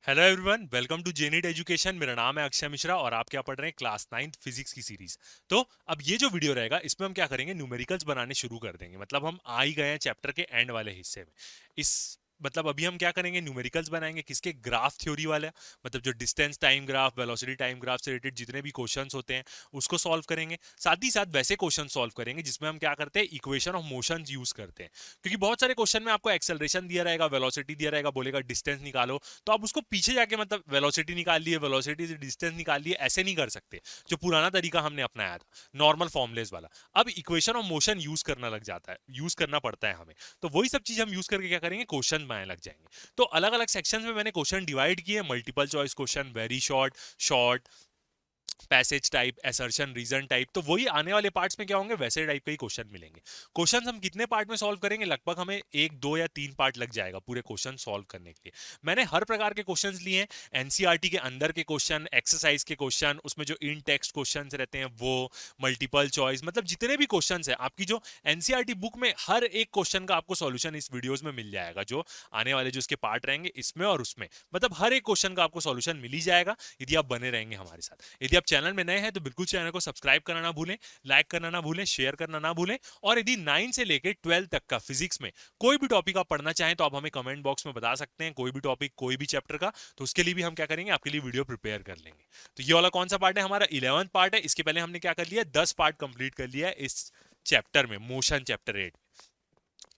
Hello everyone, welcome to Zenith education. मेरा नाम है अक्षय मिश्रा और आप क्या पढ़ रहे हैं? क्लास 9th फिजिक्स की सीरीज। तो अब ये जो वीडियो रहेगा इसमें हम क्या करेंगे, न्यूमेरिकल्स बनाने शुरू कर देंगे। मतलब हम आ ही गए हैं चैप्टर के एंड वाले हिस्से में। इस मतलब अभी हम क्या करेंगे, न्यूमेरिकल्स बनाएंगे। किसके? ग्राफ थ्योरी वाला। मतलब जो distance time graph, velocity time graph से रिलेटेड जितने भी क्वेश्चंस होते हैं उसको सॉल्व करेंगे। साथ ही साथ वैसे क्वेश्चन सॉल्व करेंगे जिसमें हम क्या करते हैं, इक्वेशन ऑफ मोशन यूज करते हैं। क्योंकि बहुत सारे क्वेश्चन में आपको एक्सेलरेशन दिया रहेगा, वेलोसिटी दिया रहेगा, बोलेगा डिस्टेंस निकालो, तो आप उसको पीछे जाके मतलब वेलोसिटी निकाल लिए, वेलोसिटी से डिस्टेंस निकाल लिए, ऐसे नहीं कर सकते जो पुराना तरीका हमने अपनाया था, नॉर्मल फॉर्मुलेस वाला। अब इक्वेशन ऑफ मोशन यूज करना लग जाता है, यूज करना पड़ता है हमें। तो वही सब चीज हम यूज करके क्या करेंगे, क्वेश्चन बनाने लग जाएंगे। तो अलग अलग सेक्शन में मैंने क्वेश्चन डिवाइड किए, multiple choice question, very short, short, passage type, assertion, reason type. तो वही आने वाले पार्ट्स में क्या होंगे, वैसे टाइप के ही क्वेश्चन मिलेंगे। क्वेश्चन हम कितने पार्ट में सॉल्व करेंगे? लगभग हमें 1, 2 या 3 पार्ट लग जाएगा पूरे क्वेश्चन सॉल्व करने के लिए। मैंने हर प्रकार के क्वेश्चन लिए हैं, एनसीईआरटी के अंदर के क्वेश्चन, एक्सरसाइज के क्वेश्चन, उसमें जो इन टेक्स्ट क्वेश्चन रहते हैं वो, मल्टीपल चॉइस, मतलब जितने भी क्वेश्चन है आपकी जो एनसीईआरटी बुक में, हर एक क्वेश्चन का आपको सॉल्यूशन इस वीडियोस में मिल जाएगा। जो आने वाले जो इसके पार्ट रहेंगे इसमें और उसमें, मतलब हर एक क्वेश्चन का आपको सॉल्यूशन मिल ही जाएगा यदि आप बने रहेंगे हमारे साथ। यदि आप चैनल में नए हैं तो बिल्कुल चैनल को सब्सक्राइब करना ना भूलें, लाइक करना ना भूलें, शेयर करना ना भूलें। और यदि 9 से लेकर 12 तक का फिजिक्स में कोई भी टॉपिक आप पढ़ना चाहें तो आप हमें कमेंट बॉक्स में बता सकते हैं, कोई भी टॉपिक, कोई भी चैप्टर का। तो उसके लिए भी हम क्या करेंगे, आपके लिए वीडियो प्रिपेयर कर लेंगे। तो ये वाला कौन सा पार्ट है? हमारा 11th पार्ट है। इसके पहले हमने क्या कर लिया, 10 पार्ट कंप्लीट कर लिया है इस चैप्टर में, मोशन चैप्टर 8।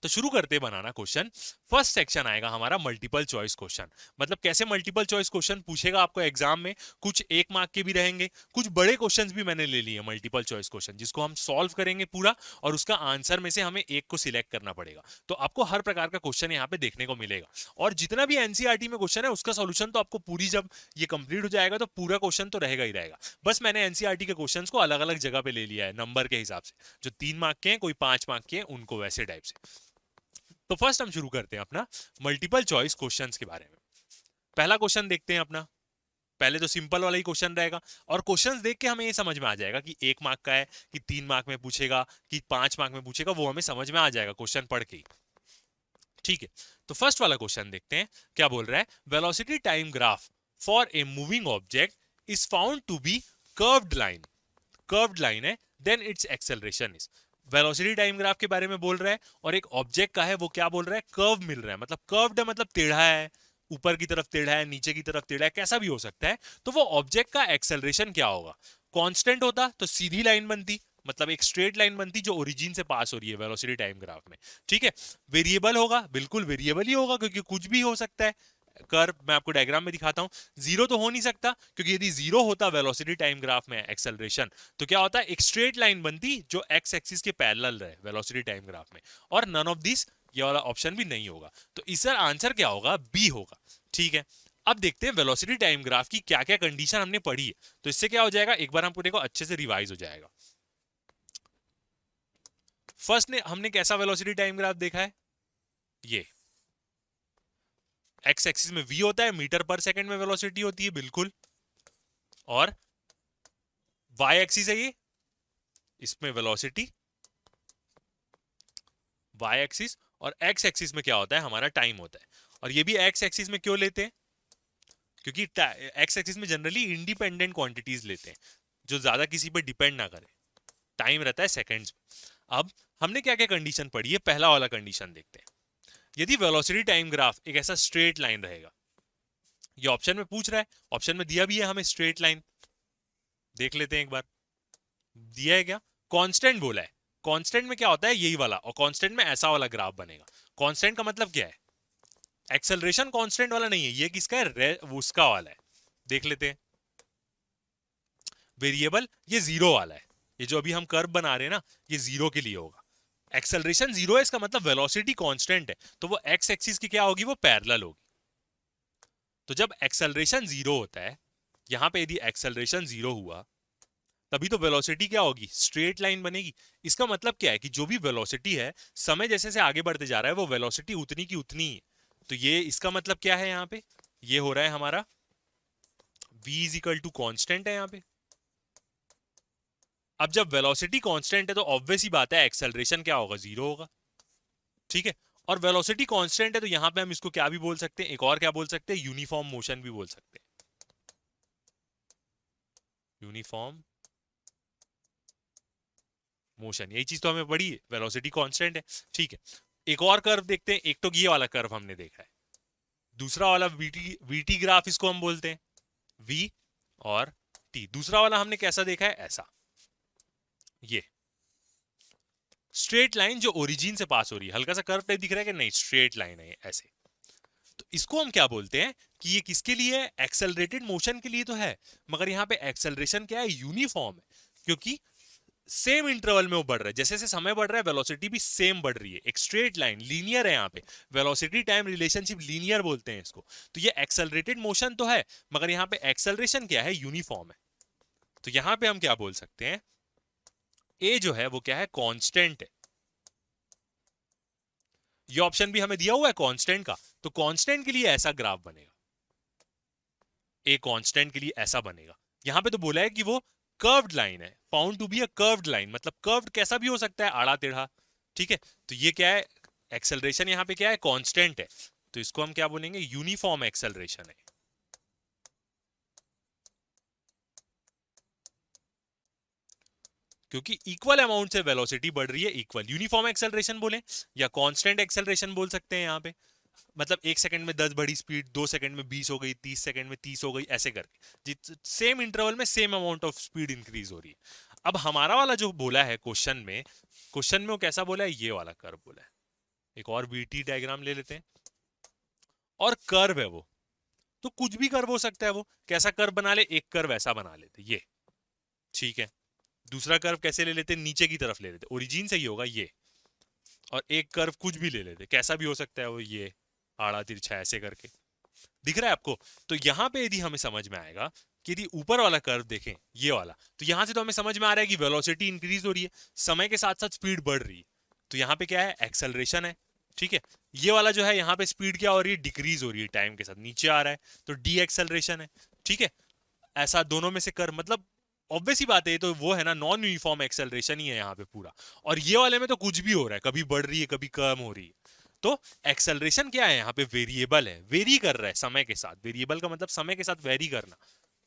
तो शुरू करते बनाना क्वेश्चन। फर्स्ट सेक्शन आएगा हमारा मल्टीपल चॉइस क्वेश्चन। मतलब कैसे मल्टीपल चॉइस क्वेश्चन पूछेगा आपको एग्जाम में। कुछ 1 मार्क के भी रहेंगे, कुछ बड़े क्वेश्चंस भी मैंने ले लिए मल्टीपल चॉइस क्वेश्चन, जिसको हम सॉल्व करेंगे पूरा, और उसका आंसर में से हमें एक को सिलेक्ट करना पड़ेगा। तो आपको हर प्रकार का क्वेश्चन यहाँ पे देखने को मिलेगा। और जितना भी एनसीईआरटी में क्वेश्चन है उसका सोल्यूशन तो आपको पूरी, जब ये कंप्लीट हो जाएगा तो पूरा क्वेश्चन तो रहेगा ही रहेगा। बस मैंने एनसीईआरटी के क्वेश्चंस को अलग अलग जगह पे ले लिया है नंबर के हिसाब से। जो 3 मार्क के हैं, कोई 5 मार्क के हैं, उनको वैसे टाइप से। तो फर्स्ट हम शुरू करते हैं अपना मल्टीपल चॉइस क्वेश्चंस के बारे में। पहला क्वेश्चन देखते हैं अपना। पहले तो सिंपल वाला ही क्वेश्चन रहेगा, और क्वेश्चंस देख के हमें ये समझ में आ जाएगा कि 1 मार्क का है, कि 3 मार्क में पूछेगा, कि 5 मार्क में पूछेगा, वो हमें समझ में आ जाएगा क्वेश्चन पढ़ के ही। ठीक है, तो फर्स्ट वाला क्वेश्चन देखते हैं क्या बोल रहा है। Velocity time graph for a moving object is found to be curved line. Curved line है, then it's acceleration is. Velocity time graph के बारे में बोल रहा है, और एक ऑब्जेक्ट का है, वो क्या बोल रहा है, कर्व मिल रहा है। मतलब कर्व्ड है मतलब टेढ़ा है, ऊपर की तरफ टेढ़ा है, नीचे की तरफ टेढ़ा है, कैसा भी हो सकता है। तो वो ऑब्जेक्ट का एक्सेलरेशन क्या होगा? कांस्टेंट होता तो सीधी लाइन बनती, मतलब एक स्ट्रेट लाइन बनती जो ओरिजिन से पास हो रही है वेलोसिटी टाइम ग्राफ में। ठीक है, वेरिएबल होगा, बिल्कुल वेरिएबल ही होगा, क्योंकि कुछ भी हो सकता है। कर्व मैं आपको डायग्राम में दिखाता हूं। जीरो तो हो नहीं सकता, क्योंकि यदि जीरो होता वेलोसिटी टाइम ग्राफ में एक्सेलरेशन, तो क्या होता है, एक स्ट्रेट लाइन बनती जो एक्स एक्सिस के पैरेलल रहे वेलोसिटी टाइम ग्राफ में। और नन ऑफ दिस, ये वाला ऑप्शन भी नहीं होगा। तो इसका आंसर क्या होगा? बी होगा। ठीक है, अब देखते हैं वेलोसिटी टाइम ग्राफ की क्या क्या कंडीशन हमने पढ़ी है। तो इससे क्या हो जाएगा, एक बार हमको देखो अच्छे से रिवाइज हो जाएगा। फर्स्ट ने हमने कैसा वेलोसिटी टाइम ग्राफ देखा है, ये एक्स एक्सिस में v होता है, मीटर पर सेकंड में वेलोसिटी होती है, बिल्कुल। और वाई एक्सिस है ये, इसमें वेलोसिटी, वाई एक्सिस। और एक्स एक्सिस में क्या होता है, हमारा टाइम होता है। और ये भी एक्स एक्सिस में क्यों लेते हैं? क्योंकि एक्स एक्सिस में जनरली इंडिपेंडेंट क्वांटिटीज लेते हैं, जो ज्यादा किसी पर डिपेंड ना करे। टाइम रहता है सेकंड्स में। अब हमने क्या क्या कंडीशन पढ़ी है, पहला वाला कंडीशन देखते हैं। यदि वेलोसिटी टाइम ग्राफ एक ऐसा स्ट्रेट लाइन रहेगा, ये ऑप्शन में पूछ रहा है, ऑप्शन में दिया भी है हमें स्ट्रेट लाइन, देख लेते हैं एक बार। दिया है क्या? कांस्टेंट बोला है। कांस्टेंट में क्या होता है, यही वाला, और कांस्टेंट में ऐसा वाला ग्राफ बनेगा। कांस्टेंट का मतलब क्या है? एक्सेलरेशन कांस्टेंट वाला नहीं है, ये किसका है, उसका वाला है। देख लेते हैं। वेरिएबल ये जीरो वाला है, ये जो अभी हम कर्व बना रहे हैं ना, ये जीरो के लिए होगा। एक्सेलरेशन जीरो है, इसका मतलब वेलोसिटी कांस्टेंट है, तो वो एक्स एक्सिस की क्या होगी, वो पैरेलल होगी। तो जब एक्सेलरेशन जीरो होता है, यहां पे यदि एक्सेलरेशन जीरो हुआ, तभी तो वेलोसिटी क्या होगी, स्ट्रेट लाइन बनेगी। इसका मतलब क्या है कि जो भी वेलोसिटी है, समय जैसे से आगे बढ़ते जा रहा है, वो वेलोसिटी उतनी की उतनी ही है। तो ये इसका मतलब क्या है, यहाँ पे ये हो रहा है हमारा v is equal to constant है यहाँ पे। अब जब वेलोसिटी कांस्टेंट है तो ऑब्वियस ही बात है एक्सेलरेशन क्या होगा, जीरो होगा। ठीक है, और वेलोसिटी कांस्टेंट है तो यहां पे हम इसको क्या भी बोल सकते हैं, एक और क्या बोल सकते हैं, यूनिफॉर्म मोशन भी बोल सकते हैं, यूनिफॉर्म मोशन। यही चीज तो हमें पड़ी है, वेलोसिटी कांस्टेंट है। ठीक है, एक और कर्व देखते हैं। एक तो ये वाला कर्व हमने देखा है, दूसरा वाला वीटी वीटी ग्राफ इसको हम बोलते हैं, वी और टी। दूसरा वाला हमने कैसा देखा है, ऐसा, ये स्ट्रेट लाइन जो ओरिजिन से पास हो रही है, हल्का सा कर्व टाइप दिख रहा है कि नहीं, स्ट्रेट लाइन है ऐसे। तो इसको हम क्या बोलते हैं कि ये किसके लिए है, एक्सेलरेटेड मोशन के लिए तो है, मगर यहाँ पे एक्सेलरेशन क्या है, यूनिफॉर्म है, क्योंकि सेम इंटरवल में वो बढ़ रहा है, जैसे जैसे समय बढ़ रहा है वेलोसिटी भी सेम बढ़ रही है, एक स्ट्रेट लाइन लीनियर है यहाँ पे, वेलोसिटी टाइम रिलेशनशिप लीनियर बोलते हैं इसको। तो ये एक्सेलरेटेड मोशन तो है, मगर यहाँ पे एक्सेलरेशन क्या है, यूनिफॉर्म है। तो यहाँ पे हम क्या बोल सकते हैं, ए जो है वो क्या है, कांस्टेंट है। ये ऑप्शन भी हमें दिया हुआ है कांस्टेंट का, तो कांस्टेंट के लिए ऐसा ग्राफ बनेगा, ए कांस्टेंट के लिए ऐसा बनेगा। यहां पे तो बोला है कि वो कर्व्ड लाइन है, found to be a curved line, मतलब कर्व्ड कैसा भी हो सकता है, आड़ा टेढ़ा। ठीक है, तो ये क्या है, एक्सेलरेशन यहाँ पे क्या है, कांस्टेंट है, तो इसको हम क्या बोलेंगे, यूनिफॉर्म एक्सेलरेशन है। क्योंकि इक्वल अमाउंट से वेलोसिटी बढ़ रही है, इक्वल यूनिफॉर्म एक्सेलरेशन बोले या कांस्टेंट एक्सेलरेशन बोल सकते हैं यहाँ पे। मतलब 1 सेकंड में 10 बढ़ी स्पीड, 2 सेकंड में 20 हो गई, 30 सेकंड में 30 हो गई, ऐसे करके सेम इंटरवल में same amount of speed increase हो रही है। अब हमारा वाला जो बोला है क्वेश्चन में वो कैसा बोला है, ये वाला कर्व बोला है। एक और वीटी डायग्राम ले लेते हैं, और कर्व है वो, तो कुछ भी कर्व हो सकता है, वो कैसा कर्व बना ले, एक कर्व ऐसा बना लेते ये, ठीक है। दूसरा कर्व कैसे ले लेते, नीचे की तरफ ले लेते, ओरिजिन से ही होगा ये, और एक कर्व कुछ भी ले लेते, कैसा भी हो सकता है वो, ये आड़ा तिरछा ऐसे करके, दिख रहा है आपको। तो यहां पे यदि हमें समझ में आएगा कि यदि ऊपर वाला कर्व देखें, ये वाला, तो यहां से तो हमें समझ में आ रहा है कि वेलोसिटी इंक्रीज हो रही है, समय के साथ साथ स्पीड बढ़ रही है, तो यहाँ पे क्या है, एक्सेलरेशन है। ठीक है, ये वाला जो है यहाँ पे स्पीड क्या हो रही है, डिक्रीज हो रही है, टाइम के साथ नीचे आ रहा है, तो डी एक्सेलरेशन है। ठीक है, ऐसा दोनों में से कर, मतलब ऑब्वियस ही बात है, ये तो वो है ना, नॉन यूनिफॉर्म एक्सेलरेशन ही है यहाँ पे पूरा। और ये वाले में तो कुछ भी हो रहा है, कभी बढ़ रही है कभी कम हो रही है। तो एक्सेलरेशन क्या है यहाँ पे, वेरिएबल है, वेरी कर रहा है समय के साथ, वेरिएबल का मतलब समय के साथ वेरी करना,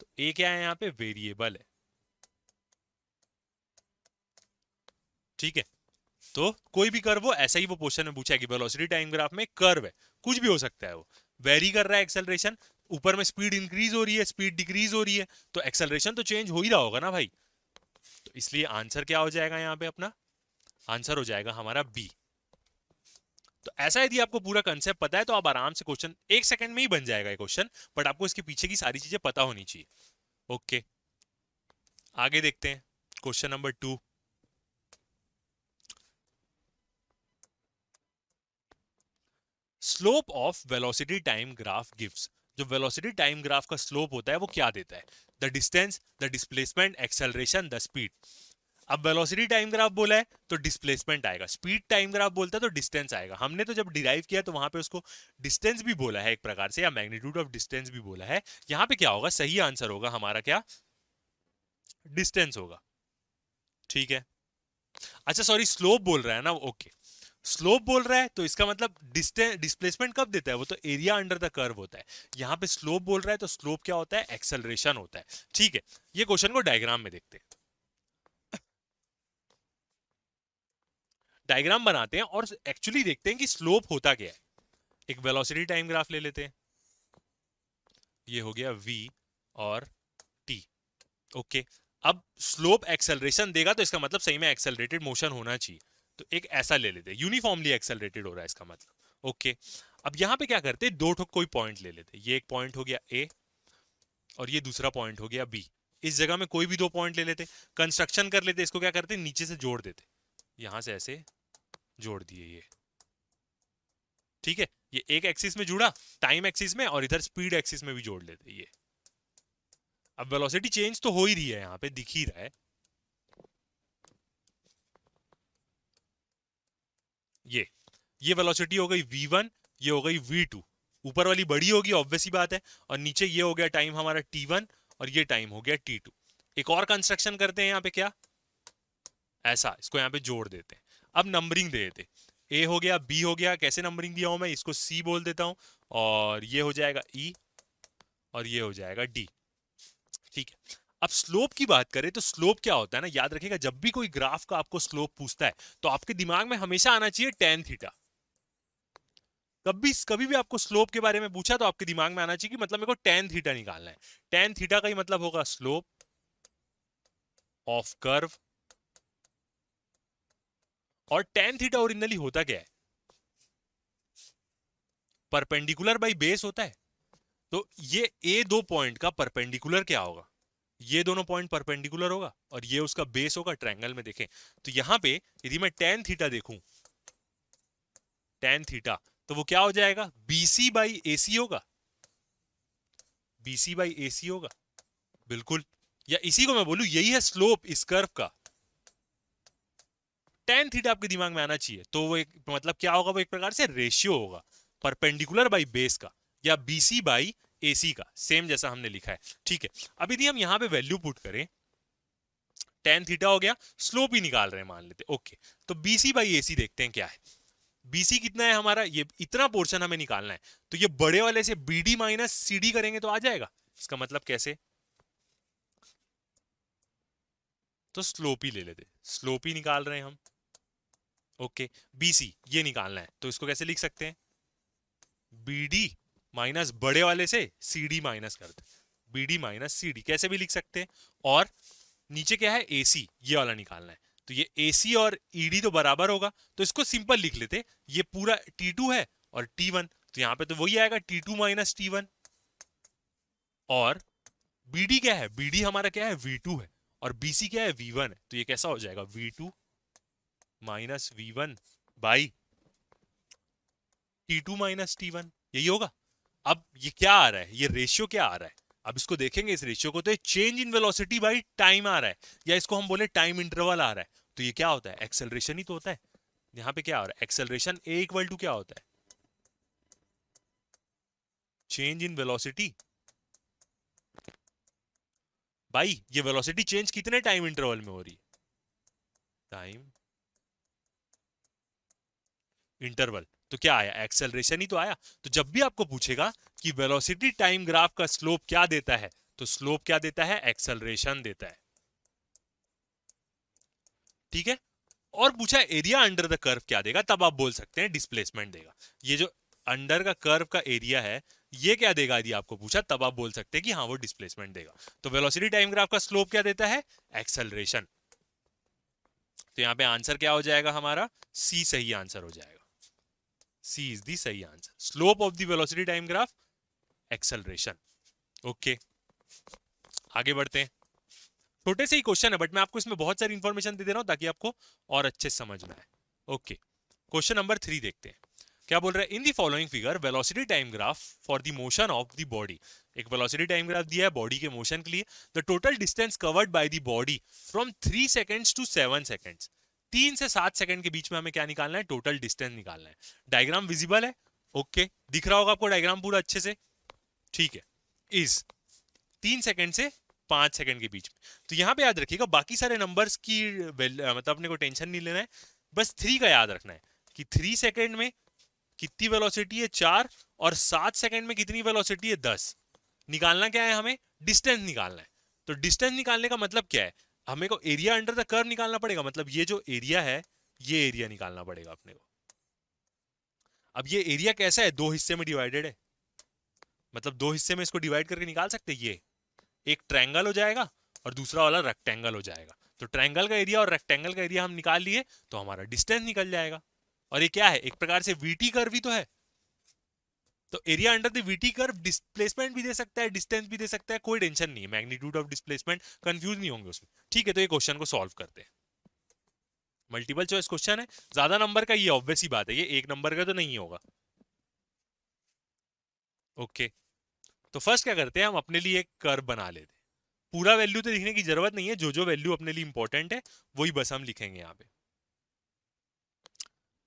तो ए क्या है यहाँ पे, वेरिएबल है। ठीक है, तो कोई भी कर्व हो, ऐसा ही वो क्वेश्चन में पूछा है कि वेलोसिटी टाइम ग्राफ में कर्व है, कुछ भी हो सकता है, वो वेरी कर रहा है एक्सेलरेशन, ऊपर में स्पीड इंक्रीज हो रही है, स्पीड डिक्रीज हो रही है, तो एक्सेलरेशन तो चेंज हो ही रहा होगा ना भाई। तो इसलिए आंसर क्या हो जाएगा यहाँ पे, अपना आंसर हो जाएगा हमारा बी। तो ऐसा यदि आपको पूरा कंसेप्ट पता है तो आप आराम से क्वेश्चन 1 सेकंड में ही बन जाएगा ये क्वेश्चन, बट आपको इसके पीछे की सारी चीजें पता होनी चाहिए। ओके, आगे देखते हैं question number 2। Slope of velocity time graph gives, जो वेलोसिटी टाइम ग्राफ का स्लोप होता है वो क्या देता है, the distance, the displacement, acceleration, the speed. अब वेलोसिटी टाइम ग्राफ बोला है तो डिस्प्लेसमेंट आएगा, स्पीड टाइम ग्राफ बोलता है तो डिस्टेंस आएगा। हमने तो जब डिराइव किया तो वहां पे उसको डिस्टेंस भी बोला है एक प्रकार से, या मैग्नीट्यूड ऑफ डिस्टेंस भी बोला है। यहाँ पे क्या होगा, सही आंसर होगा हमारा क्या, डिस्टेंस होगा। ठीक है, अच्छा सॉरी, स्लोप बोल रहा है ना, ओके, स्लोप बोल रहा है तो इसका मतलब डिस्प्लेसमेंट कब देता है, वो तो एरिया अंडर द कर्व होता है। यहाँ पे स्लोप बोल रहा है तो स्लोप क्या होता है, एक्सेलरेशन होता है। ठीक है, ये क्वेश्चन को डायग्राम में देखते हैं, डायग्राम बनाते हैं और एक्चुअली देखते हैं कि स्लोप होता क्या है। एक वेलोसिटी टाइम ग्राफ ले लेते हैं, ये हो गया v और t। ओके, अब स्लोप एक्सेलरेशन देगा तो इसका मतलब सही में एक्सेलरेटेड मोशन होना चाहिए, तो एक ऐसा ले लेते हैं, यूनिफॉर्मली एक्सेलरेटेड हो रहा है इसका मतलब। ओके, अब यहां पे क्या करते हैं, दो ठोक कोई पॉइंट ले लेते हैं, ये एक पॉइंट हो गया a और ये दूसरा पॉइंट हो गया b। इस जगह में कोई भी दो पॉइंट ले लेते, कंस्ट्रक्शन कर लेते, इसको क्या करते, नीचे से जोड़ देते, यहां से ऐसे जोड़ दिए ये। ठीक है, ये एक एक्सिस में जुड़ा, टाइम एक्सिस में, और इधर स्पीड एक्सिस में भी जोड़ लेते ये। अब वेलोसिटी चेंज तो हो ही रही है, यहाँ पे दिख ही रहा है, ये वेलोसिटी हो गई v1, ये हो गई v2। ऊपर वाली बड़ी होगी ऑब्वियस ही बात है, और नीचे ये हो गया टाइम हमारा t1 और ये टाइम हो गया t2। एक और कंस्ट्रक्शन करते हैं यहाँ पे, क्या ऐसा, इसको यहाँ पे जोड़ देते हैं, अब नंबरिंग दे देते, ए हो गया, बी हो गया, कैसे नंबरिंग दिया हूं मैं, इसको सी बोल देता हूं, और ये हो जाएगा ई, और ये हो जाएगा डी। ठीक है, अब स्लोप की बात करें तो स्लोप क्या होता है ना, याद रखिएगा जब भी कोई ग्राफ का आपको स्लोप पूछता है तो आपके दिमाग में हमेशा आना चाहिए टेन थीटा। कभी भी आपको स्लोप के बारे में पूछा तो आपके दिमाग में आना चाहिए कि मतलब मेरे को टेन थीटा निकालना है। टेन थीटा का ही मतलब होगा स्लोप ऑफ कर्व। और टेन थीटा ओरिजिनली होता क्या है, परपेंडिकुलर बाई बेस होता है। तो ये ए दो पॉइंट का परपेंडिकुलर क्या होगा, ये दोनों पॉइंट परपेंडिकुलर होगा और ये उसका बेस होगा। ट्रायंगल में देखें तो यहां पे यदि मैं टेन थीटा देखूं, टेन थीटा, तो वो क्या हो जाएगा, बीसी बाई एसी होगा, बीसी बाई एसी होगा, बिल्कुल। या इसी को मैं बोलूं यही है स्लोप इस कर्व का। टेन थीटा आपके दिमाग में आना चाहिए, तो वो एक मतलब क्या होगा, वो एक प्रकार से रेशियो होगा परपेंडिकुलर बाई बेस का, या बीसी बाई एसी का, सेम जैसा हमने लिखा है। ठीक है, अब यदि हम यहां पे वैल्यू पुट करें, टेन थीटा हो गया, स्लोप ही निकाल रहे हैं मान लेते, ओके। तो बीसी बाई एसी देखते हैं क्या है। बीसी कितना है हमारा, ये इतना पोर्शन हमें निकालना है, तो ये बड़े वाले से बीडी माइनस सीडी करेंगे तो आ जाएगा। इसका मतलब कैसे, तो स्लोप ही ले लेते, स्लोप ही निकाल रहे हैं हम, ओके। बीसी ये निकालना है तो इसको कैसे लिख सकते हैं, बीडी माइनस बड़े वाले से सीडी माइनस कर दे, बीडी माइनस सीडी कैसे भी लिख सकते हैं। और नीचे क्या है, एसी, ये वाला निकालना है, तो ये एसी और ईडी तो बराबर होगा, तो इसको सिंपल लिख लेते, ये पूरा T2 है और T1, तो यहां पे तो वही आएगा T2 माइनस T1। और बीडी क्या है, बीडी हमारा क्या है, V2 है, और बीसी क्या है, V1 है, तो ये कैसा हो जाएगा, V2 minus V1 by T2 minus T1, यही होगा। अब ये क्या आ रहा है, ये रेशियो क्या आ रहा है, अब इसको देखेंगे इस रेशियो को, तो ये change in velocity by time आ रहा है, या इसको हम बोले टाइम इंटरवल आ रहा है, तो ये क्या होता है, एक्सेलरेशन ही तो होता है। यहाँ पे क्या हो रहा है, एक्सेलरेशन ए इक्वल टू क्या होता है, चेंज इन वेलोसिटी बाई, ये वेलोसिटी चेंज कितने टाइम इंटरवल में हो रही है, टाइम इंटरवल, तो क्या आया, एक्सेलरेशन ही तो आया। तो जब भी आपको पूछेगा कि वेलोसिटी टाइम ग्राफ का स्लोप क्या देता है, तो स्लोप क्या देता है, एक्सेलरेशन देता है। ठीक है, और पूछा एरिया अंडर द कर्व क्या देगा, तब आप बोल सकते हैं डिस्प्लेसमेंट देगा। ये जो अंडर का कर्व का एरिया है ये क्या देगा, यदि आपको पूछा तब आप बोल सकते हैं कि हाँ वो डिस्प्लेसमेंट देगा। तो वेलोसिटी टाइम ग्राफ का स्लोप क्या देता है, एक्सेलरेशन। तो यहां पे आंसर क्या हो जाएगा हमारा, सी सही आंसर हो जाएगा, सी इज दी सही answer, slope of the velocity time graph acceleration. Okay, आगे बढ़ते हैं। छोटे से ही क्वेश्चन है बट मैं आपको इसमें बहुत सारी इंफॉर्मेशन दे दे रहा हूं ताकि आपको और अच्छे समझ में आए। ओके, क्वेश्चन नंबर 3 देखते हैं क्या बोल रहा है। In the following figure velocity time graph for the motion of the body, एक वेलोसिटी टाइम ग्राफ दिया है बॉडी के मोशन के लिए। The total distance covered by the body from 3 seconds to 7 seconds, 3 से 7 सेकंड के बीच में हमें क्या निकालना है, टोटल डिस्टेंस निकालना है। डायग्राम विजिबल है, ओके, दिख रहा होगा आपको डायग्राम पूरा अच्छे से, ठीक है। इज 3 सेकंड से 5 सेकंड के बीच में, तो यहां पे याद रखिएगा बाकी सारे नंबर्स की मतलब अपने को टेंशन नहीं लेना है, बस 3 का याद रखना है कि 3 सेकंड में कितनी वेलोसिटी है 4, और 7 सेकंड में कितनी वेलोसिटी है 10। निकालना क्या है, हमें डिस्टेंस निकालना है। तो डिस्टेंस निकालने का मतलब क्या है, हमें को एरिया अंडर द कर्व निकालना पड़ेगा, मतलब ये जो एरिया है ये एरिया निकालना पड़ेगा अपने को। अब ये एरिया कैसा है, दो हिस्से में डिवाइडेड है, मतलब दो हिस्से में इसको डिवाइड करके निकाल सकते हैं। ये एक ट्रायंगल हो जाएगा और दूसरा वाला रेक्टेंगल हो जाएगा। तो ट्रायंगल का एरिया और रेक्टेंगल का एरिया हम निकाल लिए तो हमारा डिस्टेंस निकल जाएगा। और ये क्या है, एक प्रकार से वीटी कर्व ही तो है। तो area under the VT curve displacement भी दे सकता है, डिस्टेंस भी दे सकता है, कोई टेंशन नहीं है, मैग्नीट्यूड ऑफ डिस्प्लेसमेंट, कंफ्यूज नहीं होंगे उसमें। ठीक है, तो ये क्वेश्चन को सॉल्व करते हैं। मल्टीपल चॉइस क्वेश्चन है, ज्यादा नंबर का, ये ऑब्वियस ही बात है, ये एक नंबर का तो नहीं होगा। ओके, तो फर्स्ट क्या करते हैं, हम अपने लिए एक कर्व बना लेते हैं। पूरा वैल्यू तो लिखने की जरूरत नहीं है, जो जो वैल्यू अपने लिए इंपॉर्टेंट है वही बस हम लिखेंगे यहाँ पे।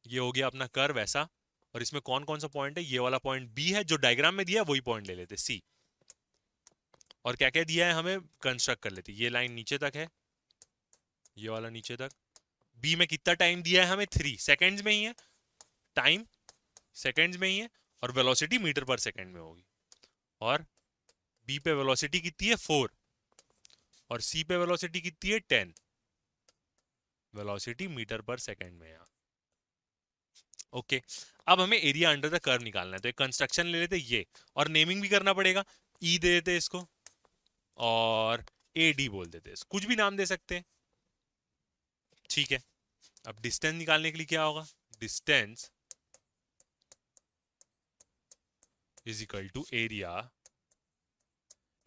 ये हो गया अपना कर्व ऐसा, और इसमें कौन कौन सा पॉइंट है, ये वाला पॉइंट बी है जो डायग्राम में दिया है वही पॉइंट ले लेते सी। और क्या क्या दिया है हमें कंस्ट्रक्ट कर लेते, ये लाइन नीचे तक है, ये वाला नीचे तक। बी में कितना टाइम दिया है हमें, 3 सेकेंड्स में ही है, टाइम सेकंड्स में ही है और वेलोसिटी मीटर पर सेकंड में होगी। और बी पे वेलोसिटी कितनी है 4 और सी पे वेलोसिटी कितनी है 10। वेलोसिटी मीटर पर सेकंड में है। ओके, अब हमें एरिया अंडर द कर्व निकालना है, तो एक कंस्ट्रक्शन ले लेते ये और नेमिंग भी करना पड़ेगा। ई दे देते इसको और ए डी बोल देते, कुछ भी नाम दे सकते हैं, ठीक है। अब डिस्टेंस निकालने के लिए क्या होगा, distance is equal to area.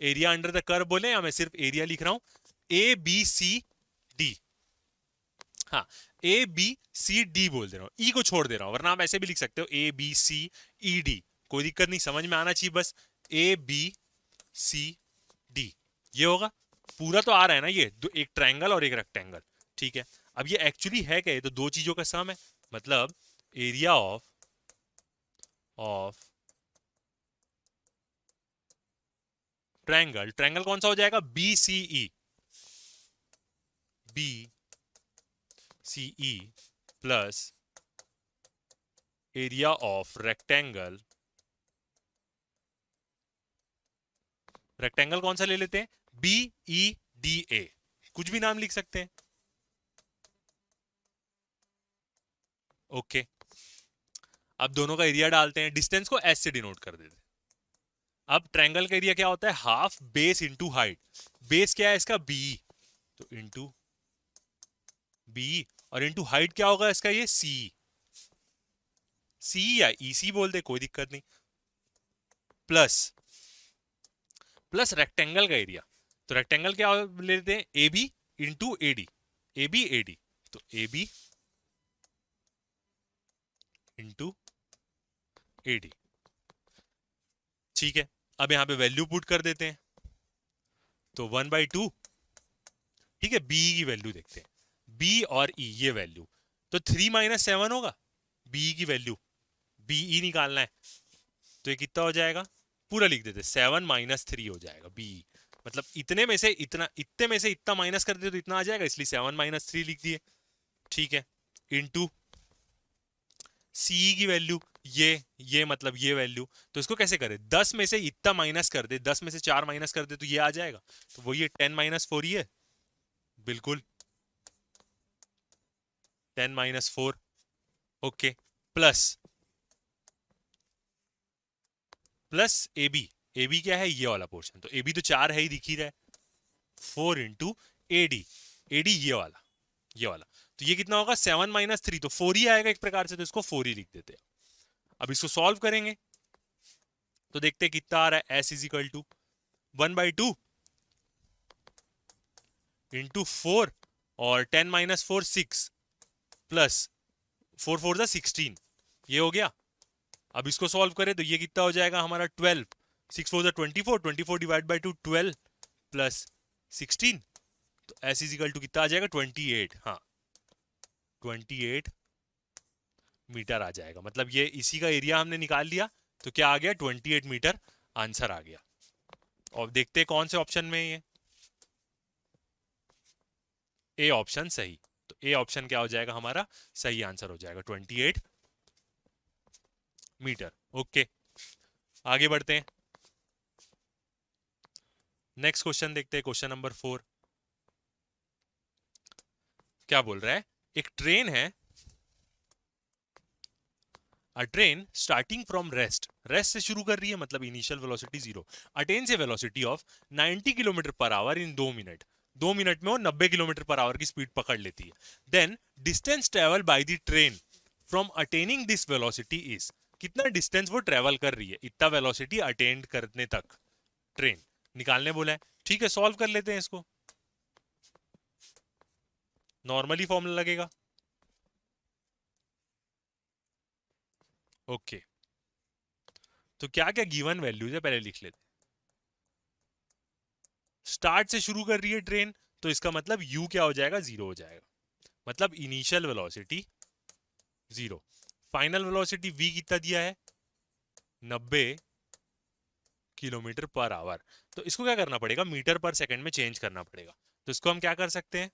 Area under the curve बोले या मैं सिर्फ एरिया लिख रहा हूं, ए बी सी डी। हाँ, ए बी सी डी बोल दे रहा हूं, ई को छोड़ दे रहा हूं, वरना आप ऐसे भी लिख सकते हो A B C E D, कोई दिक्कत नहीं, समझ में आना चाहिए बस। ए बी सी डी ये होगा, पूरा तो आ रहा है ना ये, एक ट्रायंगल और एक रेक्टेंगल, ठीक है। अब ये एक्चुअली है क्या, ये तो दो चीजों का सम है, मतलब एरिया ऑफ ट्रायंगल, ट्रायंगल कौन सा हो जाएगा, B C E, B C E plus area of rectangle. Rectangle कौन सा ले लेते हैं, बी ई डी ए, कुछ भी नाम लिख सकते हैं। ओके, अब दोनों का एरिया डालते हैं, डिस्टेंस को एस से डिनोट कर देते हैं। अब ट्रायंगल का एरिया क्या होता है, half base into height. Base क्या है इसका, बी, तो इंटू बी, और इंटू हाइट क्या होगा इसका, ये सी, सी या ईसी बोल दे, कोई दिक्कत नहीं, प्लस प्लस रेक्टेंगल का एरिया। तो रेक्टेंगल क्या ले लेते हैं, A B into A D, A B A D, तो A B into A D, ठीक है। अब यहां पे वैल्यू पुट कर देते हैं, तो 1/2, ठीक है। बी की वैल्यू देखते हैं, बी और ई ये वैल्यू, तो 3 - 7 होगा बी की वैल्यू, बी ई निकालना है, तो ये कितना हो जाएगा, पूरा लिख देते, 7 - 3 हो जाएगा बी, मतलब इतने में से इतना, इतने में से इतना माइनस कर दे तो इतना आ जाएगा, इसलिए 7 - 3 लिख दिए, ठीक है। इंटू सी की वैल्यू ये मतलब ये वैल्यू, तो इसको कैसे करें, 10 में से इतना माइनस कर दे, 10 में से 4 माइनस कर दे तो ये आ जाएगा, तो वो ये 10 - 4 ही है, बिल्कुल 10 - 4, okay. Plus plus A B क्या है, ये वाला पोर्शन, तो ए बी तो 4 है ही, दिख ही रहा है, 4 into A D, A D ये वाला, तो ये कितना होगा, 7 - 3, तो 4 ही आएगा एक प्रकार से, तो इसको 4 ही लिख देते हैं। अब इसको सॉल्व करेंगे तो देखते हैं कितना आ रहा है, S is equal to 1/2 into 4 और 10 - 4 6 प्लस 4 4 जा 16, ये हो गया। अब इसको सॉल्व करें तो ये कितना हो जाएगा हमारा 12, 6 4 जा 24, 24 डिवाइड बाई 2 12 प्लस 16, तो एस इज इक्वल टू कितना आ जाएगा 28, हाँ 28 मीटर आ जाएगा, मतलब ये इसी का एरिया हमने निकाल लिया, तो क्या आ गया 28 मीटर आंसर आ गया। और देखते हैं कौन से ऑप्शन में ये, ए ऑप्शन सही, तो ए ऑप्शन क्या हो जाएगा हमारा, सही आंसर हो जाएगा 28 मीटर। ओके, आगे बढ़ते हैं, नेक्स्ट क्वेश्चन देखते हैं, क्वेश्चन नंबर 4 क्या बोल रहा है, एक ट्रेन है, A train starting from rest से शुरू कर रही है, मतलब initial velocity 0, attains A velocity of 90 kilometre per hour in 2 minute, 2 minute में वो 90 किलोमीटर पर आवर की स्पीड पकड़ लेती है। Then distance travel by the train from attaining this velocity is, कितना डिस्टेंस वो ट्रेवल कर रही है, इतना वेलोसिटी अटेंड करने तक ट्रेन निकालने बोला है, ठीक है। सॉल्व कर लेते हैं इसको, नॉर्मली फॉर्मूला लगेगा, ओके। तो क्या क्या गिवन वैल्यूज है पहले लिख लेते, स्टार्ट से शुरू कर रही है ट्रेन, तो इसका मतलब u क्या हो जाएगा, 0 हो जाएगा, मतलब initial velocity 0, final velocity v कितना दिया है 90 किलोमीटर पर आवर, तो इसको क्या करना पड़ेगा, मीटर पर सेकंड में चेंज करना पड़ेगा, तो इसको हम क्या कर सकते हैं,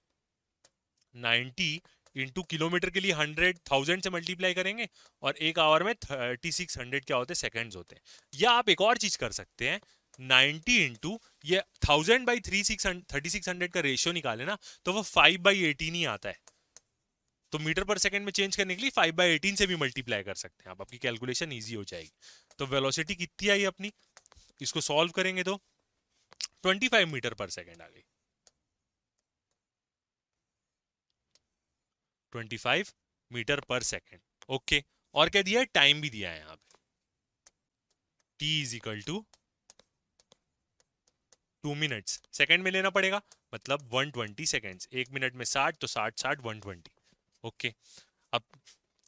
90 इंटू किलोमीटर के लिए 100,000 से मल्टीप्लाई करेंगे, और एक आवर में 3600 क्या होते हैं, सेकेंड्स होते हैं। या आप एक और चीज कर सकते हैं, 90 इंटू ये 1000/3600 का रेशियो निकाले ना, तो वो 5/18 ही आता है। तो मीटर पर सेकंड में चेंज करने के लिए 5/18 से भी मल्टीप्लाई कर सकते हैं आप, आपकी कैलकुलेशन ईजी हो जाएगी। तो वेलोसिटी कितनी आई अपनी, इसको सॉल्व करेंगे तो 25 मीटर पर सेकंड आ गई, 25 मीटर पर सेकंड। ओके, और क्या दिया है, टाइम भी दिया है यहाँ पे, t is equal to 2 minutes, second में लेना पड़ेगा, मतलब 120 सेकेंड्स, एक मिनट में 60, तो 60 120। ओके, अब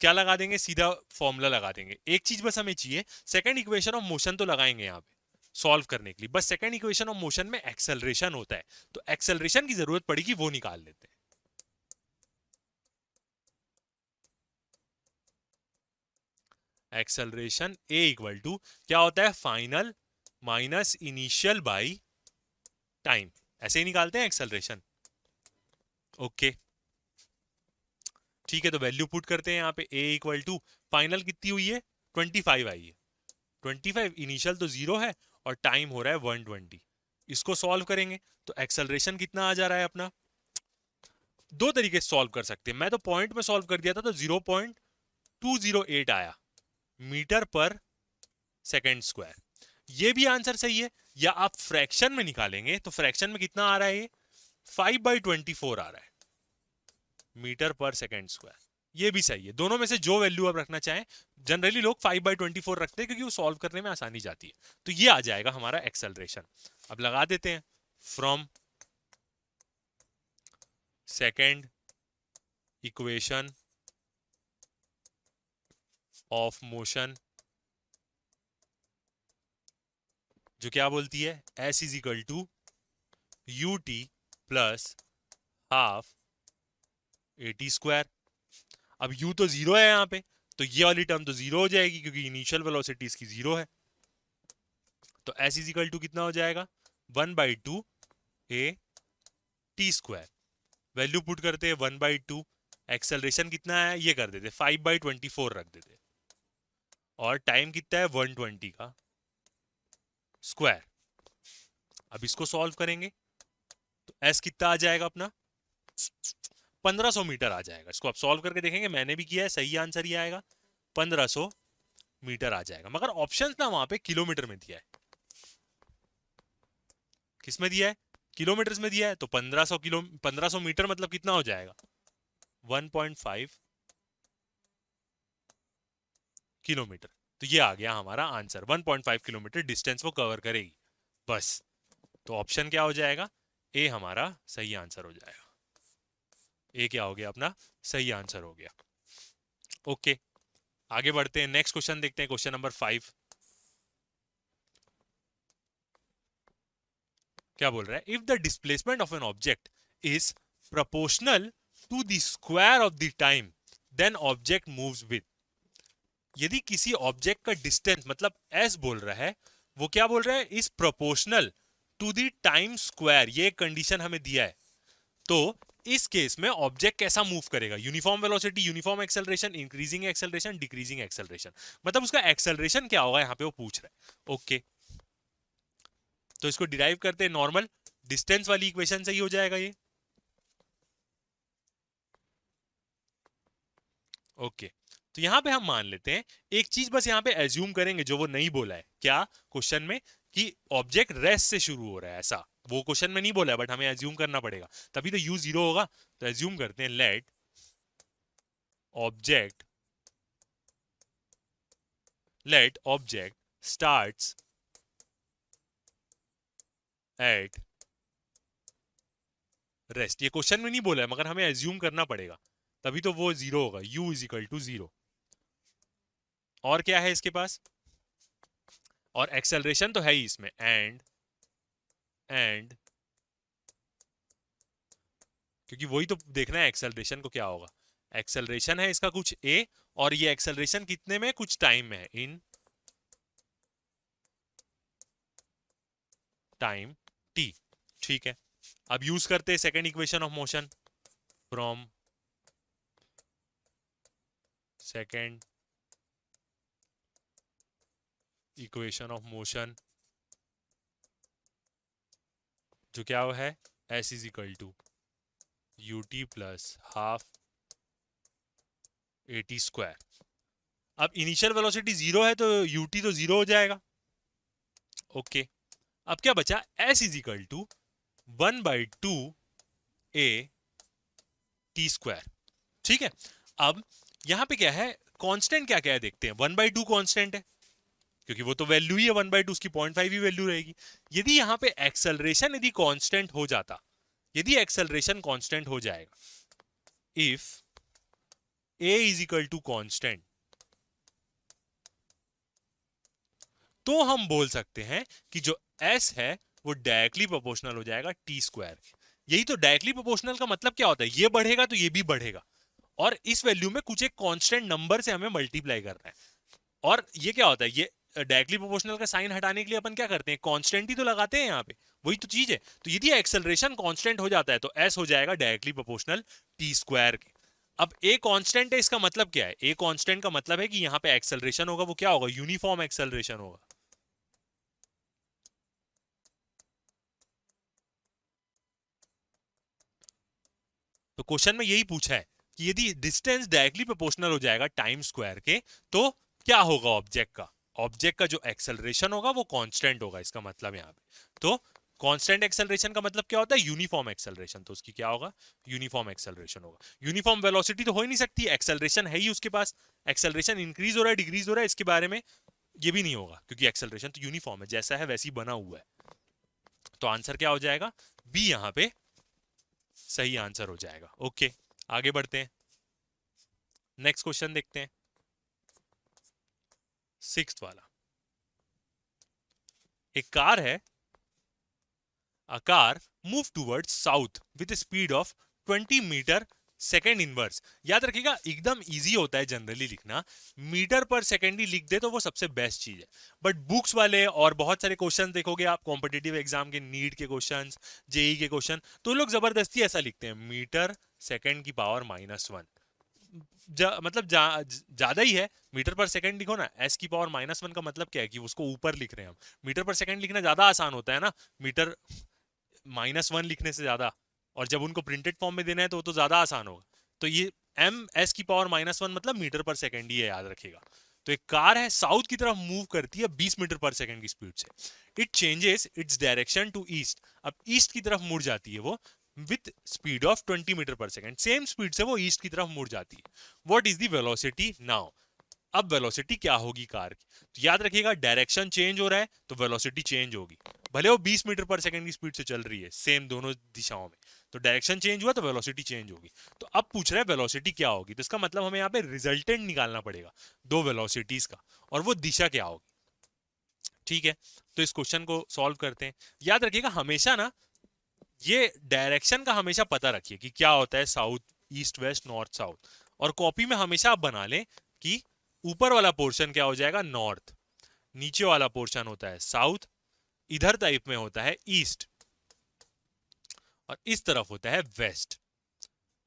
क्या लगा देंगे, सीधा फॉर्मूला लगा देंगे। एक चीज बस हमें चाहिए, सेकंड इक्वेशन ऑफ मोशन तो लगाएंगे यहाँ पे सॉल्व करने के लिए, बस सेकंड इक्वेशन ऑफ मोशन में एक्सेलरेशन होता है, तो एक्सेलरेशन की जरूरत पड़ेगी, वो निकाल लेते हैं। एक्सेलरेशन ए इक्वल टू क्या होता है, final minus initial by time, ऐसे ही निकालते हैं एक्सेलरेशन। ओके ठीक है, तो वैल्यू पुट करते हैं यहाँ पे, a इक्वल टू फाइनल कितनी हुई है, 25 आई है, 25, इनिशियल तो 0 है, और टाइम हो रहा है 120। इसको सॉल्व करेंगे तो एक्सेलरेशन कितना आ जा रहा है अपना, दो तरीके से सॉल्व कर सकते हैं, मैं तो पॉइंट में सॉल्व कर दिया था, तो 0.208 आया मीटर पर सेकेंड स्क्वायर, ये भी आंसर सही है। या आप फ्रैक्शन में निकालेंगे तो फ्रैक्शन में कितना आ रहा है, 5/24 आ रहा है मीटर पर सेकेंड स्क्वायर, ये भी सही है। दोनों में से जो वैल्यू आप रखना चाहें, जनरली लोग 5/24 रखते हैं क्योंकि वो सॉल्व करने में आसानी जाती है। तो ये आ जाएगा हमारा एक्सेलरेशन। अब लगा देते हैं, from second equation of motion, जो क्या बोलती है, s is equal to u t plus half AT square. अब u तो 0 है यहाँ पे, तो ये वाली टर्म तो 0 हो जाएगी क्योंकि इनिशियल वेलोसिटी इसकी 0 है। तो s इज इक्वल टू कितना हो जाएगा, 1/2 AT स्क्वायर, वैल्यू पुट करते हैं 1/2, एक्सेलरेशन कितना है ये कर देते 5/24 रख देते, और टाइम कितना है 120 का स्क्वायर। अब इसको सॉल्व करेंगे तो s कितना आ जाएगा अपना, 1500 मीटर आ जाएगा। इसको आप सॉल्व करके देखेंगे, मैंने भी किया है, सही आंसर ही आएगा, 1500 मीटर आ जाएगा। मगर ऑप्शंस ना वहां पे किलोमीटर में दिया है, किस में दिया है, किलोमीटर में दिया है, तो 1500 मीटर मतलब कितना हो जाएगा, 1.5 किलोमीटर। तो ये आ गया हमारा आंसर, 1.5 किलोमीटर डिस्टेंस वो कवर करेगी बस। तो ऑप्शन क्या हो जाएगा, ए हमारा सही आंसर हो जाएगा, ए क्या हो गया अपना, सही आंसर हो गया। ओके आगे बढ़ते हैं, नेक्स्ट क्वेश्चन देखते हैं, क्वेश्चन नंबर 5 क्या बोल रहा है, if the displacement of an object is proportional to the square of the time then object moves with. यदि किसी ऑब्जेक्ट का डिस्टेंस मतलब s बोल रहा है, वो क्या बोल रहा है, is proportional to the time square, ये कंडीशन हमें दिया है। तो इस केस में ऑब्जेक्ट कैसा मूव करेगा, uniform velocity, uniform acceleration, increasing acceleration, decreasing acceleration, मतलब उसका एक्सेलरेशन क्या होगा यहां पे वो पूछ रहा है। ओके तो इसको डिराइव करते हैं, नॉर्मल डिस्टेंस वाली इक्वेशन से ही हो जाएगा ये। ओके तो यहां पे हम मान लेते हैं, एक चीज बस यहां पे एज्यूम करेंगे जो वो नहीं बोला है, क्या क्वेश्चन में, कि ऑब्जेक्ट रेस्ट से शुरू हो रहा है, ऐसा वो क्वेश्चन में नहीं बोला है, बट हमें एज्यूम करना पड़ेगा, तभी तो u 0 होगा। तो एज्यूम करते हैं, let object starts at rest, ये क्वेश्चन में नहीं बोला है मगर हमें एज्यूम करना पड़ेगा, तभी तो वो 0 होगा, u इज इक्वल टू 0। और क्या है इसके पास, और एक्सेलरेशन तो है ही इसमें, एंड क्योंकि वही तो देखना है एक्सेलरेशन को क्या होगा, एक्सेलरेशन है इसका कुछ a, और ये एक्सेलरेशन कितने में, कुछ टाइम में है, इन टाइम t। ठीक है अब यूज करते हैं second equation of motion, from second equation of motion, जो क्या है, s is equal to u t plus half a t square. अब इनिशियल वेलोसिटी जीरो है तो यू टी तो जीरो हो जाएगा। ओके, अब क्या बचा, s is equal to 1/2 a t square. ठीक है, अब यहां पे क्या है, कांस्टेंट क्या क्या है देखते हैं। 1/2 कांस्टेंट है क्योंकि वो तो वैल्यू ही है 1/2, उसकी 0.5 ही वैल्यू रहेगी। यदि यहाँ पे एक्सेलरेशन यदि कांस्टेंट हो जाता, यदि एक्सेलरेशन कांस्टेंट हो जाएगा, if a is equal to constant, तो हम बोल सकते हैं कि जो s है वो डायरेक्टली प्रोपोर्शनल हो जाएगा टी स्क्वायर के। यही तो डायरेक्टली प्रोपोर्शनल का मतलब क्या होता है, ये बढ़ेगा तो ये भी बढ़ेगा, और इस वैल्यू में कुछ एक कांस्टेंट नंबर से हमें मल्टीप्लाई करना है। और ये क्या होता है, ये डायरेक्टली प्रोपोर्शनल का साइन हटाने के लिए अपन क्या करते हैं, कांस्टेंट ही तो लगाते हैं यहाँ पे, वही तो चीज है। तो यदि एक्सेलरेशन कांस्टेंट हो जाता है तो s हो जाएगा डायरेक्टली प्रोपोर्शनल टी स्क्वायर के। अब a कांस्टेंट है, इसका मतलब क्या है, a कांस्टेंट का मतलब है कि यहाँ पे एक्सेलरेशन होगा वो क्या होगा, यूनिफॉर्म एक्सेलरेशन होगा। तो क्वेश्चन में यही पूछा है कि यदि डिस्टेंस डायरेक्टली प्रोपोर्शनल हो जाएगा टाइम स्क्वायर के, तो क्या होगा ऑब्जेक्ट का, ऑब्जेक्ट का जो एक्सेलरेशन होगा वो कांस्टेंट होगा, इसका मतलब यहाँ पे। तो कांस्टेंट एक्सेलरेशन का मतलब क्या होता है, यूनिफॉर्म एक्सेलरेशन, तो उसकी क्या होगा, यूनिफॉर्म एक्सेलरेशन होगा। यूनिफॉर्म वेलोसिटी तो हो ही नहीं सकती, एक्सेलरेशन है ही उसके पास, एक्सेलरेशन इंक्रीज हो रहा है डिक्रीज हो रहा है इसके बारे में ये भी नहीं होगा, क्योंकि एक्सेलरेशन तो यूनिफॉर्म है, जैसा है वैसे ही बना हुआ है। तो आंसर क्या हो जाएगा, बी यहाँ पे सही आंसर हो जाएगा। ओके, आगे बढ़ते हैं, नेक्स्ट क्वेश्चन देखते हैं, सिक्स्थ वाला। एक कार है, a car move towards south with a speed of 20 metre second inverse. याद रखिएगा एकदम इजी होता है जनरली लिखना, मीटर पर सेकेंड ही लिख दे तो वो सबसे बेस्ट चीज है। बट बुक्स वाले और बहुत सारे क्वेश्चन देखोगे आप, कॉम्पिटिटिव एग्जाम के, नीट के क्वेश्चन, जेई के क्वेश्चन, तो लोग जबरदस्ती ऐसा लिखते हैं, मीटर सेकेंड की पावर -1। मतलब ज्यादा ही है, मीटर पर सेकंड लिखो ना, s की पावर -1 का मतलब क्या है कि उसको ऊपर लिख रहे हैं हम। मीटर पर सेकंड लिखना ज्यादा आसान होता है ना, मीटर -1 लिखने से ज्यादा, और जब उनको प्रिंटेड फॉर्म में देना है तो वो तो ज्यादा आसान होगा। तो ये s की पावर -1 मतलब मीटर पर सेकंड ही है, याद रखिएगा। तो एक कार है, साउथ की तरफ मूव करती है 20 मीटर पर सेकंड की स्पीड से। It changes its direction to east, अब ईस्ट की तरफ मुड़ जाती है वो with speed of 20 metre per second, same speed से वो ईस्ट की तरफ मुड़ जाती है। What is the velocity now, अब वेलोसिटी क्या होगी कार की, तो याद रखिएगा डायरेक्शन चेंज हो रहा है तो वेलोसिटी चेंज होगी, भले वो 20 मीटर पर सेकंड की स्पीड से चल रही है सेम दोनों दिशाओं में, तो डायरेक्शन चेंज हुआ तो वेलोसिटी चेंज होगी। तो अब पूछ रहा है वेलोसिटी क्या होगी, तो इसका मतलब हमें यहाँ पे रिजल्टेंट निकालना पड़ेगा दो वेलोसिटीज का, और वो दिशा क्या होगी। ठीक है, तो इस क्वेश्चन को सॉल्व करते हैं। याद रखिएगा हमेशा ना, ये डायरेक्शन का हमेशा पता रखिए कि क्या होता है, south east west north south, और कॉपी में हमेशा आप बना लें कि ऊपर वाला पोर्शन क्या हो जाएगा, नॉर्थ, नीचे वाला पोर्शन होता है साउथ, इधर टाइप में होता है ईस्ट, और इस तरफ होता है वेस्ट।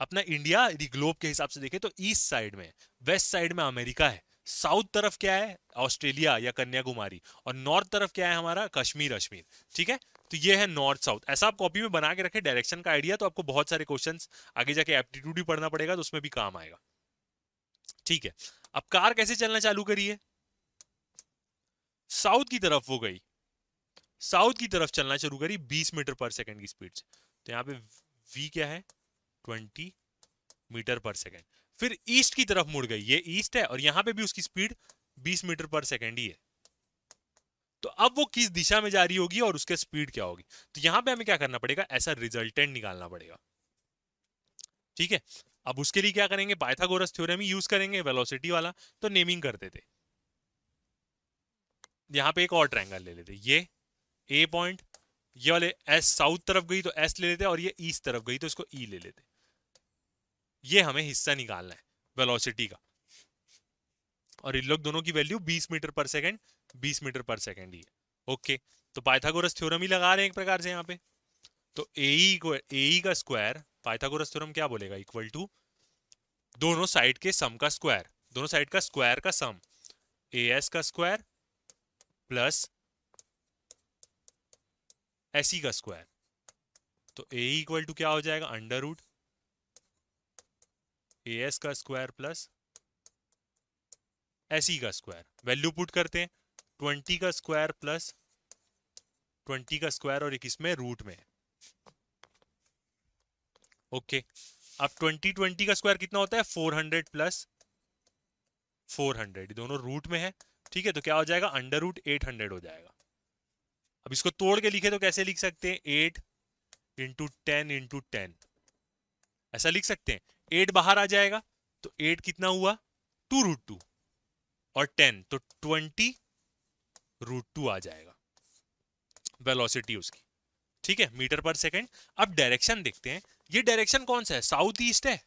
अपना इंडिया यदि ग्लोब के हिसाब से देखें तो ईस्ट साइड में, वेस्ट साइड में अमेरिका है, साउथ तरफ क्या है, ऑस्ट्रेलिया या कन्याकुमारी, और नॉर्थ तरफ क्या है हमारा, कश्मीर अश्मीर। ठीक है, तो ये है नॉर्थ साउथ, ऐसा आप कॉपी में बना के रखें डायरेक्शन का आइडिया, तो आपको बहुत सारे क्वेश्चंस आगे जाके एप्टीट्यूड भी पढ़ना पड़ेगा तो उसमें भी काम आएगा। ठीक है, अब कार कैसे चलना चालू करिए, साउथ की तरफ वो गई, साउथ की तरफ चलना शुरू करी 20 मीटर पर सेकंड की स्पीड से, तो यहाँ पे v क्या है, 20 मीटर पर सेकंड। फिर ईस्ट की तरफ मुड़ गई, ये ईस्ट है और यहाँ पे भी उसकी स्पीड 20 मीटर पर सेकंड ही है। तो अब वो किस दिशा में जा रही होगी और उसके स्पीड क्या होगी, तो यहाँ पे हमें क्या करना पड़ेगा, ऐसा रिजल्टेंट निकालना पड़ेगा। ठीक है, अब उसके लिए क्या करेंगे, पाइथागोरस थ्योरम ही यूज करेंगे, वेलोसिटी वाला, तो नेमिंग करते थे। यहाँ पे एक और ट्रायंगल ले लेते, ये ए पॉइंट, ये वाले एस साउथ तरफ गई तो एस ले लेते, और ये ईस्ट तरफ गई तो इसको ई ले लेते। ये हमें हिस्सा निकालना है वेलोसिटी का, और इन लोग दोनों की value 20 metre per second 20 metre per second ही है। ओके, तो पाइथागोरस थ्योरम ही लगा रहे हैं एक प्रकार से यहाँ पे। तो एई का स्क्वायर, पाइथागोरस थ्योरम क्या बोलेगा, इक्वल टू दोनों साइड के सम का स्क्वायर, दोनों साइड का स्क्वायर का सम, AS का स्क्वायर प्लस SE का स्क्वायर। तो AE इक्वल टू क्या हो जाएगा, अंडर रूट AS का स्क्वायर प्लस SE का स्क्वायर। वैल्यू पुट करते हैं, 20 का स्क्वायर प्लस 20 का स्क्वायर और एक इसमें रूट में। ओके, अब 20 का स्क्वायर कितना होता है, 400 प्लस 400, दोनों रूट में है। ठीक है, तो क्या हो जाएगा, अंडर रूट 800 हो जाएगा। अब इसको तोड़ के लिखे तो कैसे लिख सकते हैं, 8 इंटू 10 इंटू 10, ऐसा लिख सकते हैं। 8 बाहर आ जाएगा तो 8 कितना हुआ, 2√2 और 10 तो 20√2 आ जाएगा वेलोसिटी उसकी। ठीक है, मीटर पर सेकंड। अब डायरेक्शन देखते हैं, ये डायरेक्शन कौन सा है, साउथ ईस्ट है।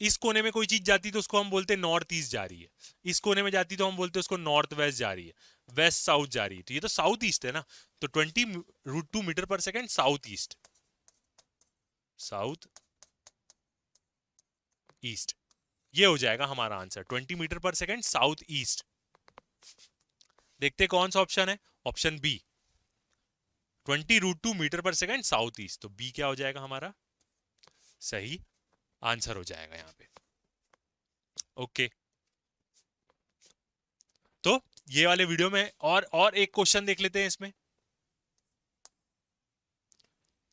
इस कोने में कोई चीज जाती तो उसको हम बोलते हैं नॉर्थ ईस्ट जा रही है, इस कोने में जाती तो हम बोलते हैं उसको नॉर्थ वेस्ट जा रही है, वेस्ट साउथ जा रही है। तो ये तो साउथ ईस्ट है ना, तो 20√2 metre per second south east, south east, ये हो जाएगा हमारा answer, 20 metre per second south east. देखते कौन सा ऑप्शन है, option B, 20√2 metre per second south east. तो बी क्या हो जाएगा हमारा सही आंसर हो जाएगा यहाँ पे। ओके, तो ये वाले वीडियो में और एक क्वेश्चन देख लेते हैं इसमें,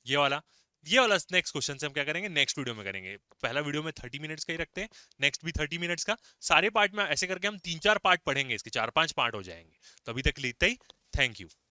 ये वाला नेक्स्ट क्वेश्चन से हम क्या करेंगे, नेक्स्ट वीडियो में करेंगे। पहला वीडियो में 30 मिनट्स का ही रखते हैं, नेक्स्ट भी 30 मिनट्स का। सारे पार्ट में ऐसे करके हम 3-4 पार्ट पढ़ेंगे, इसके 4-5 पार्ट हो जाएंगे। तो अभी तक लेते ही, थैंक यू।